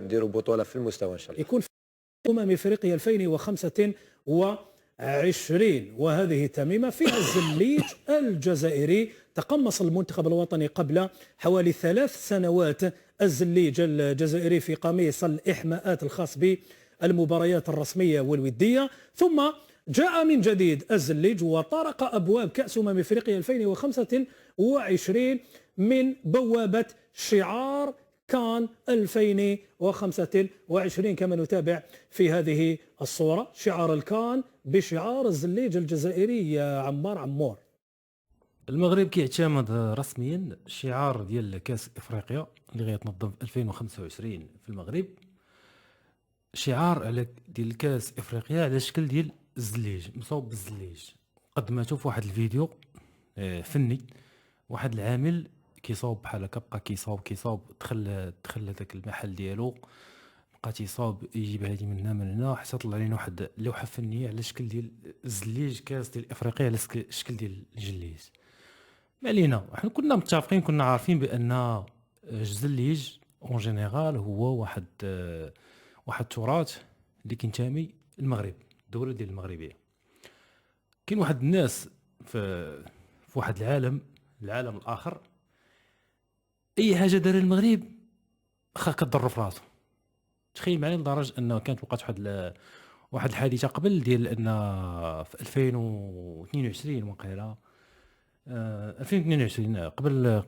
نديروا بطولة في المستوى إن شاء الله. يكون في افريقيا 2025 وهذه تميمة فيها الزليج الجزائري. تقمص المنتخب الوطني قبل حوالي 3 سنوات الزليج الجزائري في قميص الإحماءات الخاص بالمباريات الرسمية والودية، ثم جاء من جديد الزليج وطرق أبواب كأس أفريقيا 2025 من بوابة شعار كان 2025 كما نتابع في هذه الصورة. شعار الكان بشعار الزليج الجزائري يا عمار عمور. المغرب كيعتمد رسميا شعار ديال كاس افريقيا اللي غيتنظم في 2025 في المغرب، شعار على ديال كاس افريقيا على شكل ديال الزليج مصوب بالزليج. قدمته في واحد الفيديو فني، واحد العامل كيصاوب بحال هكا، بقى كيصاوب دخل هذاك المحل ديالو، بقى تيصاوب يجيب هذه من هنا حتى طلع لنا واحد لوحه فنيه على شكل ديال الزليج كاس ديال افريقيا على شكل ديال الجليج. ما علينا، حنا كنا متفقين، كنا عارفين بان الزليج اون جينيرال هو واحد تراث اللي كينتمي للمغرب، الدوله ديال المغربيه. كاين واحد الناس في واحد العالم الاخر، اي حاجه دار المغرب خا كضر في راسو. تخيل معايا لدرجه انه كانت وقعت واحد الحادثه قبل ديال ان في 2022 وقيله 2022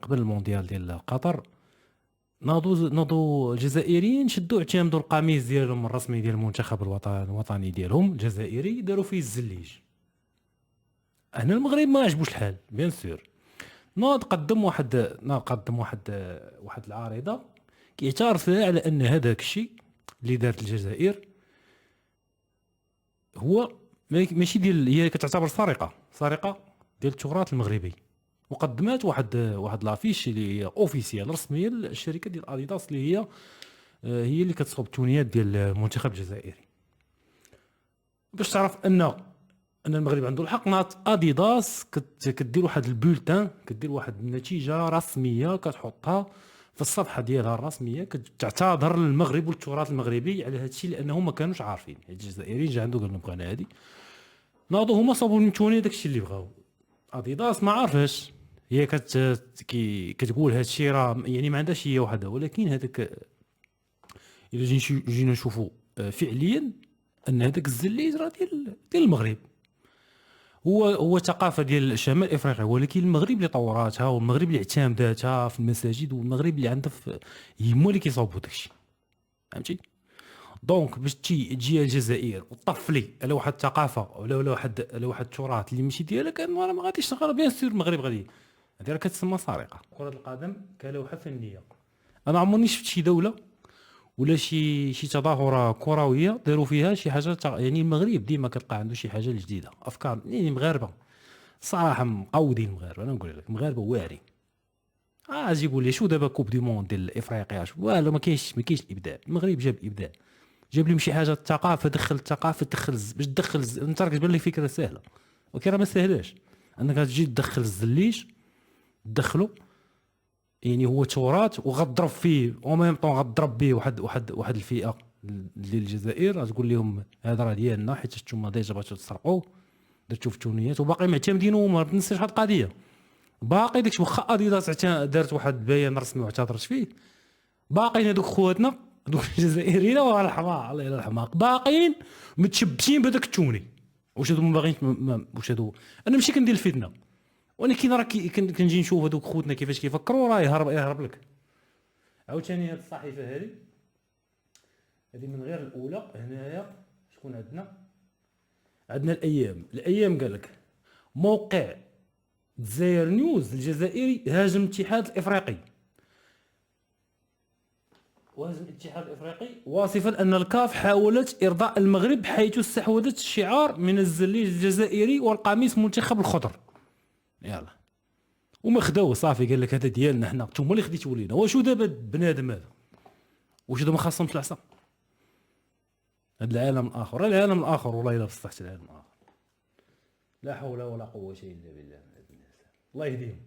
قبل المونديال ديال قطر، ناضوا الجزائريين شدوا اعتمدوا القميص ديالهم الرسمي ديال المنتخب الوطني ديالهم الجزائري، داروا فيه الزليج. هنا المغرب ما عجبوش الحال بيان سور، قدم واحد العارضه كيعترف فيها على ان هذاك الشيء اللي دارت الجزائر هو ماشي ديال، هي كتعتبر سرقه ديال التراث المغربي. وقدمات واحد لافيش اللي هي اوفيسيال رسميه للشركه ديال اديداس اللي هي اللي كتصوب التونيات ديال المنتخب الجزائري، باش تعرف ان المغرب عنده الحق. ناط اديداس كدير واحد البولتان، كدير واحد النتيجه رسميه كتحطها في الصفحه ديالها الرسميه، كتعتذر للمغرب والتراث المغربي على هذا الشيء، لانه ما كانوش عارفين. الجزائريين جا عنده قال لهم بغينا هذه، ناضوا هما صابوا من توني داك الشيء اللي بغاو. اديداس ما عارفاش، هي كتقول هذا الشيء راه يعني ما عندهاش هي وحدها، ولكن هذاك الا جينا نشوفوا فعليا ان هذاك الزليج راه ديال المغرب، هو ثقافه ديال شمال افريقيا، ولكن المغرب اللي طوراتها والمغرب اللي اعتمداتها في المساجد، والمغرب اللي عندها هما اللي كيصاوبوا داكشي، فهمتي؟ دونك باش تجي الجزائر وطفلي على واحد الثقافه ولا واحد التراث اللي ماشي ديالك، انا ما غاديش تغير. بيان سور المغرب غادي، هذه راه كتسمى سرقه. كره القدم كلوحه فنيه، انا عمرني شفت شي دوله ولا شي تظاهره كرويه داروا فيها شي حاجه يعني المغرب ديما كتلقى عنده شي حاجه جديده، افكار يعني مغاربه صراحه مقودين. المغاربه انا نقول لك مغاربه واعرين. جيبوا لي شو دابا كوب دي موند ديال افريقيا، والو ما كاينش الابداع. المغرب جاب الابداع، جاب لهم شي حاجه الثقافه، دخل الثقافه، باش تدخل انت راك تبان لك فكره سهله، ولكن راه ما سهلاش انك تجي تدخل الزليج، تدخلو يعني هو تراث وغضرب فيه وميم طون غضرب به واحد الفئه ديال الجزائر، تقول لهم هذا راه ديالنا حيت نتوما ديجا بغيتوا تسرقوا درتو في التونيات وباقي معتمدين. وما تنساش هاد القضيه باقي داكشي، واخا اديداس دارت واحد البيان رسمي واعتذرت فيه، باقيين هذوك خواتنا دوك الجزائريين ولا الحماق الله يلا الحماق باقيين متشبتين بهذاك التوني. واش هادو ما باغيين واش هادو؟ انا ماشي كندير الفتنه، ولكن راه كنجي نشوف هذوك خوتنا كيفاش كيفكروا، راه يهرب لك. عاوتاني هاد الصحيفه هذه من غير الاولى. هنايا شكون عندنا الايام قال لك موقع دزاير نيوز الجزائري هاجم الاتحاد الافريقي، واصفا ان الكاف حاولت ارضاء المغرب حيث استحوذت الشعار من الزليج الجزائري والقميص منتخب الخضر. يلا وما خداوه صافي، قال لك هذا ديالنا حنا، نتوما اللي خديتوا لينا. واش دابا بنادم هذا؟ واش هذا ما خاصهمش العصا؟ هذا العالم الاخر والله الا بصحت العالم الاخر، لا حول ولا قوه الا بالله. الله يهديهم.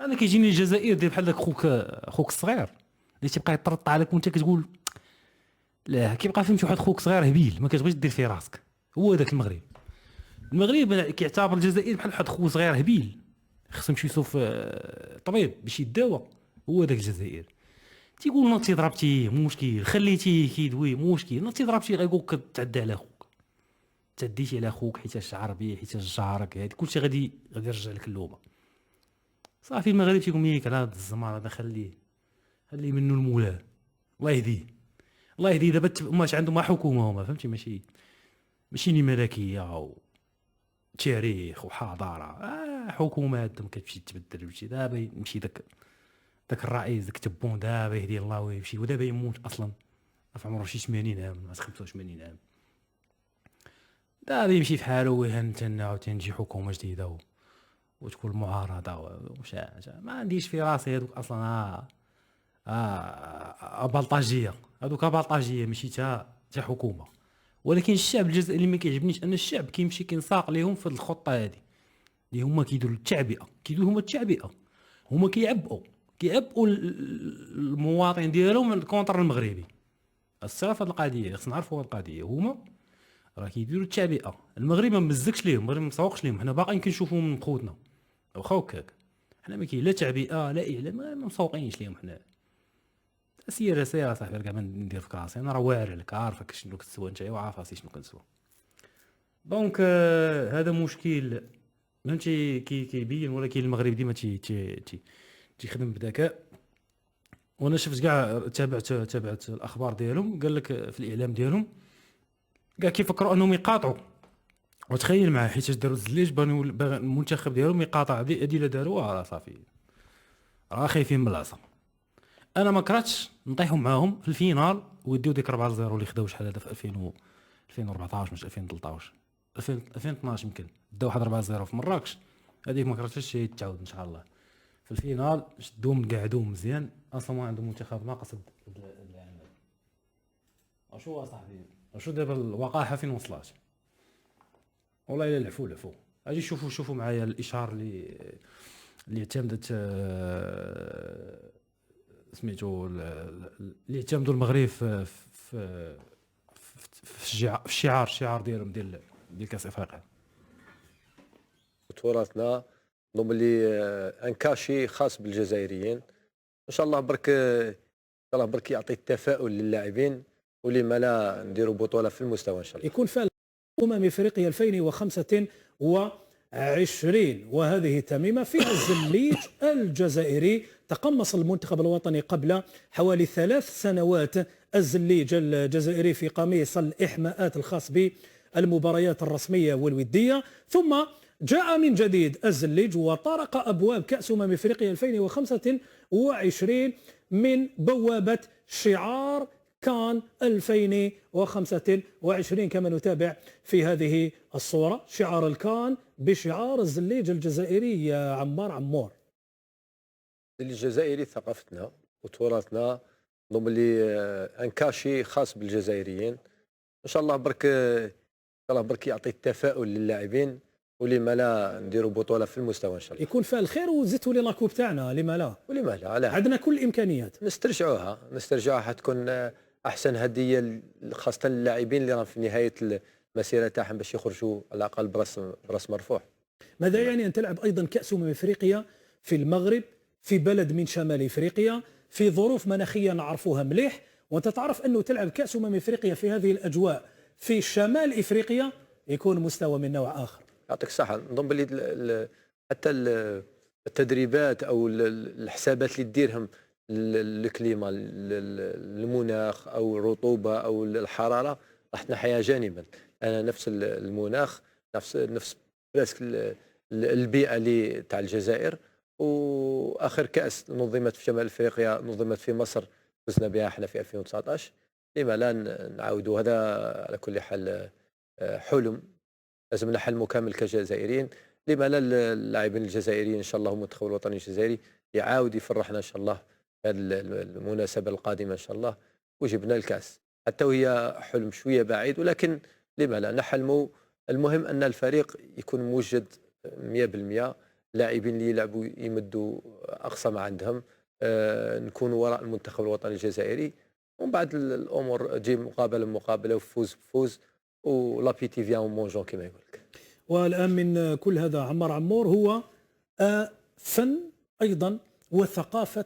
انا كيجيني الجزائر دير بحال داك خوك الصغير اللي تيبقى يطرط عليك وانت كتقول لا كيبقى فهمتي واحد خوك صغير هبيل ما كتبغيش دير فيه راسك. هو ذاك المغرب كيعتبر الجزائر بحال واحد خو صغير هبيل خصو يمشي يشوف طبيب باش يداوى. هو ذاك الجزائر تيقول نوضتي ضربتيه مشكل، خليتيه كيدوي مشكل، نوضتي ضربتيه غيقولك تعدى على خوك، تعديتي على خوك حيتاش عربي حيتاش جارك، هادي كلشي غادي يرجع لك اللومه. صافي المغرب تيقول ميك على هذا الزمار هذا خليه منه المولاه. الله يهديه الله يهديه. دابا ماش عندهم ما حكومه هما فهمتي، ماشي ني ملكيه و تاريخ وحضاره. حكومه عندهم كتمشي تبدل وشي. دابا يمشي داك الرئيس داك تبون دابا يهدي الله ويمشي، ودابا يموت اصلا في عمره شي 80 عام 85 عام. دابا يمشي في حاله ويهنتنا عاوتاني تجي حكومه جديده وتكون المعارضه ما عنديش في راسي هذوك اصلا بلطاجيه. هذوك بلطاجيه ماشي تا حكومه. ولكن الشعب الجزائري ما كيعجبنيش ان الشعب كيمشي كينساق ليهم في الخطه هذه اللي هما كيديروا التعبئه. هما كيعبئوا المواطن ديالهم كونتر المغربي. الصراحه في هذه القضيه خصنا نعرفوا هذه القضيه. هما راه كيديروا التعبئه. المغرب ما مزكش ليهم، المغرب ما مسوقش ليهم. حنا باقيين كنشوفوا من خوتنا واخا هكاك. حنا ما كاين لا تعبئه لا اعلام، ما مسوقينش ليهم. حنا سير صاحبي كاع ما ندير في راسي. انا راه واعر لك، عارفك شنو كتسوى نتايا وعارف راسي شنو كنسوى. دونك هذا مشكل فهمتي كيبين. ولكن المغرب ديما تيخدم بذكاء. وانا شفت كاع تابعت الاخبار ديالهم. قال لك في الاعلام ديالهم كاع كيفكروا انهم يقاطعوا. وتخيل معاه حيت داروا الزليج بانوا المنتخب ديالهم يقاطع. هادي لا داروها صافي راه خايفين من العصا. انا ما كرهتش نطيحوا معاهم في الفينال ويديو ديك 4-0 اللي خداو شحال هذا في 2014 مش 2013 2012 يمكن داو واحد 4-0 في مراكش. هذيك ما كرهتش تعاود ان شاء الله في الفينال. شدوهم قعدوهم مزيان. اصلا ما عندهم منتخب ناقص العام. اشو صاحبي اشو دابا الوقاحه فين وصلات والله الا العفو. اجي شوفوا معايا الاشهار اللي اعتمدت سميتو اللي اعتمدوا المغرب في الشعار ديالهم ديال كاس افريقيا. تراثنا نظن اللي ان كاشي خاص بالجزائريين. ان شاء الله برك يعطي التفاؤل للاعبين، ولما لا نديروا بطوله في المستوى ان شاء الله. يكون فعلا افريقيا 2025 وهذه تميمه فيها الزليج الجزائري. تقمص المنتخب الوطني قبل حوالي 3 سنوات الزليج الجزائري في قميص الإحماءات الخاص بالمباريات الرسمية والودية، ثم جاء من جديد الزليج وطرق أبواب كأس أفريقيا 2025 من بوابة شعار كان 2025 كما نتابع في هذه الصورة. شعار الكان بشعار الزليج الجزائري يا عمور. الجزائري ثقافتنا وتراثنا نظن اللي ان كاشي خاص بالجزائريين. ان شاء الله برك يعطي التفاؤل للاعبين، ولما لا نديروا بطوله في المستوى ان شاء الله. يكون فيها الخير وزدتوا لي لاكوب تاعنا. لما لا عندنا كل الامكانيات. نسترجعوها حتكون احسن هديه خاصه للاعبين اللي راهم في نهايه المسيره تاعهم باش يخرجوا على الاقل براس مرفوع. ماذا يعني ان تلعب ايضا كاس افريقيا في المغرب، في بلد من شمال افريقيا، في ظروف مناخيه نعرفوها مليح، وانت تعرف انه تلعب كاس افريقيا في هذه الاجواء في شمال افريقيا يكون مستوى من نوع اخر. يعطيك الصحه. نظن باللي حتى التدريبات او الحسابات اللي ديرهم الكليما المناخ او الرطوبه او الحراره راح تنحيها جانبا. انا نفس المناخ نفس براسك البيئه اللي تاع الجزائر. واخر كاس نظمت في شمال افريقيا نظمت في مصر، فزنا بها احنا في 2019. لما لا نعاودوا؟ هذا على كل حال حلم لازم حلم كامل كجزائريين. لما لا اللاعبين الجزائريين ان شاء الله المنتخب الوطني الجزائري يعاود يفرحنا ان شاء الله في هذه المناسبه القادمه ان شاء الله، وجبنا الكاس حتى وهي حلم شويه بعيد، ولكن لما لا نحلموا. المهم ان الفريق يكون موجد 100%، لاعبين اللي يلعبوا يمدوا اقصى ما عندهم، نكون وراء المنتخب الوطني الجزائري، ومن بعد الامور تجي مقابله وفوز بفوز ولابيتي فيان مونجون كما يقول لك. والان من كل هذا عمار عمور هو فن ايضا وثقافه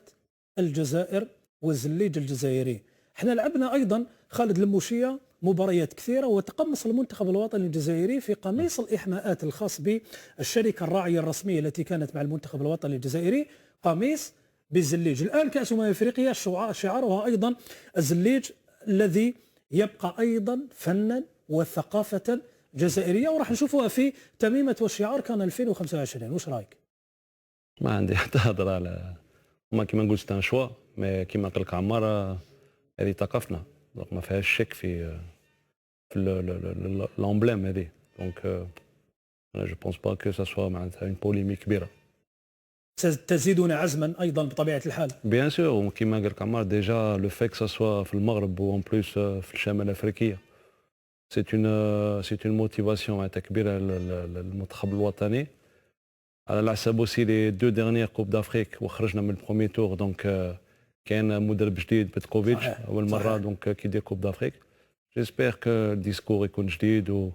الجزائر والزليج الجزائري. احنا لعبنا ايضا خالد الموشيه مباريات كثيره، وتقمص المنتخب الوطني الجزائري في قميص الاحماءات الخاص بالشركه الراعيه الرسميه التي كانت مع المنتخب الوطني الجزائري، قميص بالزليج. الان كاس افريقيا شعارها ايضا الزليج الذي يبقى ايضا فنا وثقافه جزائريه، وراح نشوفوها في تميمه والشعار كان 2025. واش رايك؟ ما عندي حتى هضره على ما كيما نقول سي ان شوا، مي كيما قال لك عمار هذه ثقافتنا، دونك ما فيهاش شك في لومبليم هذه. دونك انا جو بونس با كو سا سوا معناتها اون بوليميك كبيره. تزيدنا عزما ايضا بطبيعه الحال. بيان سور، وكيما قال لك عمار ديجا لو فيك سا سوا في المغرب وان بلوس في الشمال الافريقيه، سي اون موتيفاسيون معناتها كبيره للمنتخب الوطني. على حساب اوسي لي دو ديرنيير كوب دافريك وخرجنا من البروميي تور، دونك كان مدرب جديد بتكوفيتش اول مره، دونك كي يدير كوب دافريك. جيسبيغ كو الديسكور يكون جديد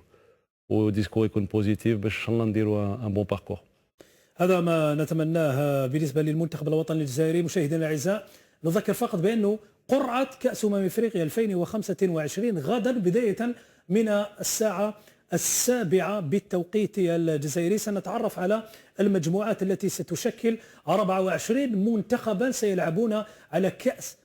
وديسكور يكون بوزيتيف باش ان شاء الله نديروا ان بون باركور. هذا ما نتمناه بالنسبه للمنتخب الوطني الجزائري. مشاهدينا الاعزاء، نذكر فقط بانه قرعه كاس افريقيا 2025 غدا بدايه من الساعه 7 بالتوقيت الجزائري. سنتعرف على المجموعات التي ستشكل 24 منتخبا سيلعبون على كأس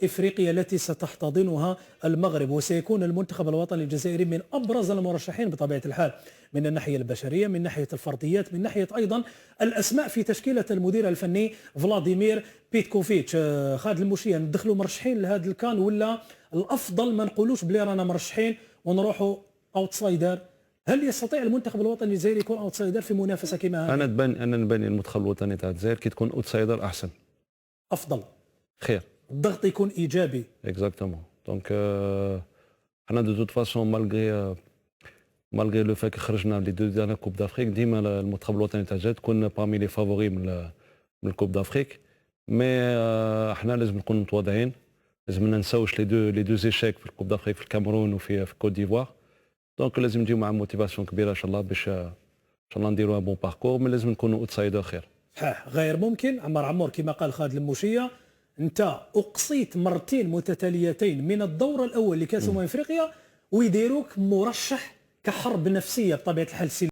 افريقيا التي ستحتضنها المغرب، وسيكون المنتخب الوطني الجزائري من ابرز المرشحين بطبيعه الحال، من الناحيه البشريه، من ناحيه الفرديات، من ناحيه ايضا الاسماء في تشكيله المدير الفني فلاديمير بيتكوفيتش. خالد الموشيه، ندخلوا مرشحين لهذا الكان ولا الافضل ما نقولوش بلي رانا مرشحين ونروحوا اوتسايدر؟ هل يستطيع المنتخب الوطني الجزائري يكون اوتسايدر في منافسه كما هذه؟ انا نبان المنتخب الوطني تاع الجزائر كي تكون اوتسايدر احسن، افضل، خير، الضغط يكون ايجابي. اكزاكتومون. دونك حنا دو توت فاسون مالغري لو فاك خرجنا لي دو ديرنا كوب دافريك، ديما المنتخب الوطني تاع الجزائر تكون بارمي لي فافوري من الكوب دافريك. مي حنا لازم نكونوا متواضعين، لازم ما ننساوش لي دو زيشيك في الكوب دافريك في الكاميرون وفي كوت ديفوار. دونك لازم نجيو مع موتيفاسيون كبيره ان شاء الله باش ان شاء الله نديروا ان بون باركور، مي لازم نكونوا اوتسايدر خير. صحيح، غير ممكن عمار عمور كما قال خالد الموشيه، انت اقصيت مرتين متتاليتين من الدور الاول لكاس افريقيا ويديروك مرشح كحرب نفسيه بطبيعه الحال.